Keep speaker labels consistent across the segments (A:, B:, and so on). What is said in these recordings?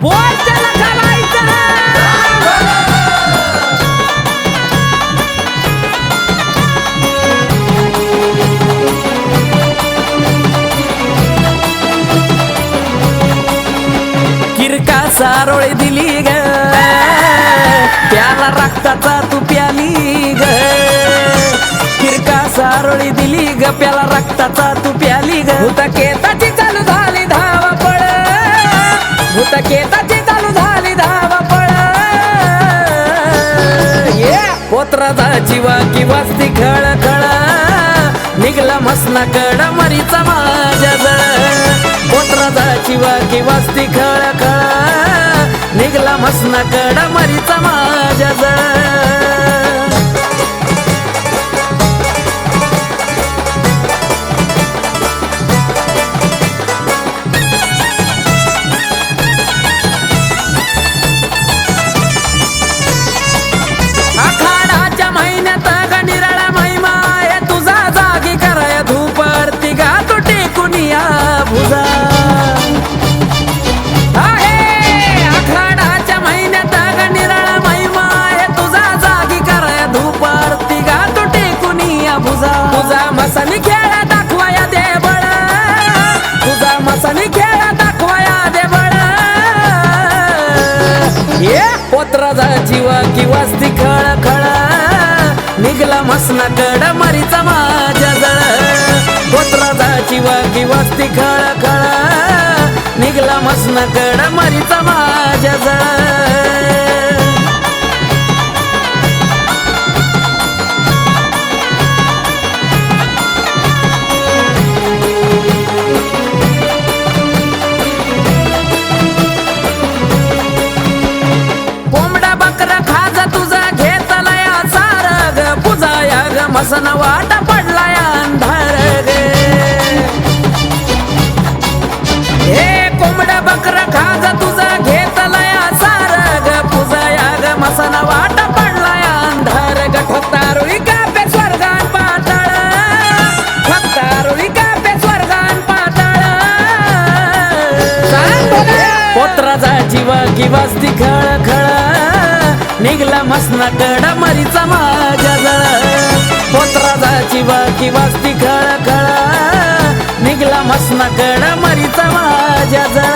A: बोल त्याला करायचं किरका सारोळी दिली ग त्याला रक्ताचा तू प्याली ग किरका सारोळी दिली ग प्याला रक्ताचा तू प्याली ग भूतकेताची चालू झाली धावपळ भूतकेताची चालू झाली धावपळ पोत्राचा जीवा की वाजती खळ खळ निघला मसनाकड मरीचा माझ्या जळ पोत्राचा जीवा की वाजती खळ खळ निघला मसनाकड मरीचा माझ्या जळ भुजा आहे आखाडाच्या महिन्यात निराळा महिमा आहे तुझा जागी कराय धूप आरती गातो टेकुनिया भुजा तुझा मसानी खेळा दाखवाया देवळ तुझा मसानी खेळा दाखवाया देवळ पोत्राचा जीवा की वाजती खळ खळ निघला मसनाकड मरीचा माझ्या जळ पोत्राचा जीवा की वाजती खळ खळ निघला मसनाकड मरीचा माझ्या जळ कोंबडा बकरा खाजा तुझा घेतला या सारग पुजाया ग मसन वाटा पडला या अंधार गे हे कोंबडा बकरा खाजा तुझा घेतला या सारग पुजाया ग मसन वाटा पडला या अंधार ग ठोकतारुळी कापे स्वर्गान पाताळ ठोकतारुळी कापे स्वर्गान पाताळ पोत्राचा जीवा की वाजती खळ खळ निघला मसनाकड मरीचा माझ्या जळ पोत्राचा जीवा की वाजती खळ खळ निघला मसनाकड मरीचा माझ्या जळ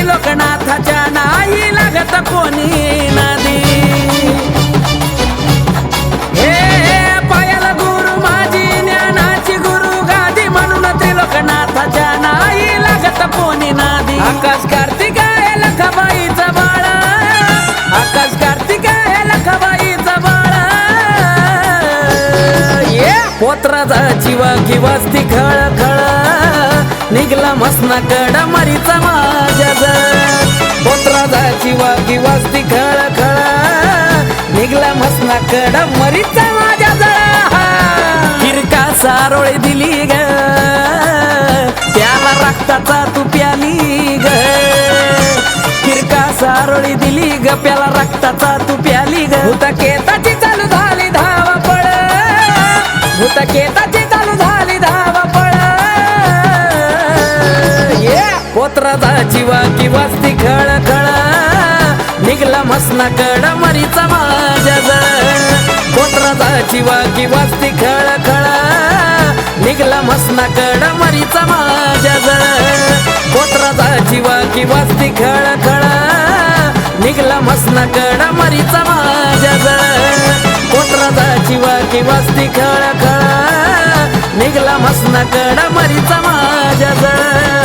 A: लोकनाथाच्या नाही लागत कोणी नदी हे पायाला गुरु माझी ज्ञानाची गुरु गादी म्हणून त्रिलोकनाथाच्या नाही लागत कोणी नदी आकाश कार्तिक आहे लखबाईचा बाळ आकाश कार्तिक आहे लखबाईचा बाळ पोत्राचा जीवा की वाजती खळ खळ निघला मसनाकड मरीचा माझ्या जळ पोत्राचा जीवा की वाजती खळ खळ निघला मसनाकड मरीचा माझ्या जळ किरका सारोळी दिली ग त्याला रक्ताचा तू प्याली ग किरका सारोळी दिली ग प्याला रक्ताचा तू प्याली ग भूतकेताची चालू झाली धावपळ भूतकेताची चालू झाली धावपळ पोत्राचा जीवा की वाजती खळ खळ निघला मसनाकड मरीचा माझ्या जळ पोत्राचा जीवा की वाजती खळ खळ निघला मसनाकड मरीचा माझ्या जळ पोत्राचा जीवा की वाजती खळ खळ निघला मसनाकड मरीचा माझ्या जळ पोत्राचा जीवा की वाजती खळ खळ निघला मसनाकड मरीचा माझ्या जळ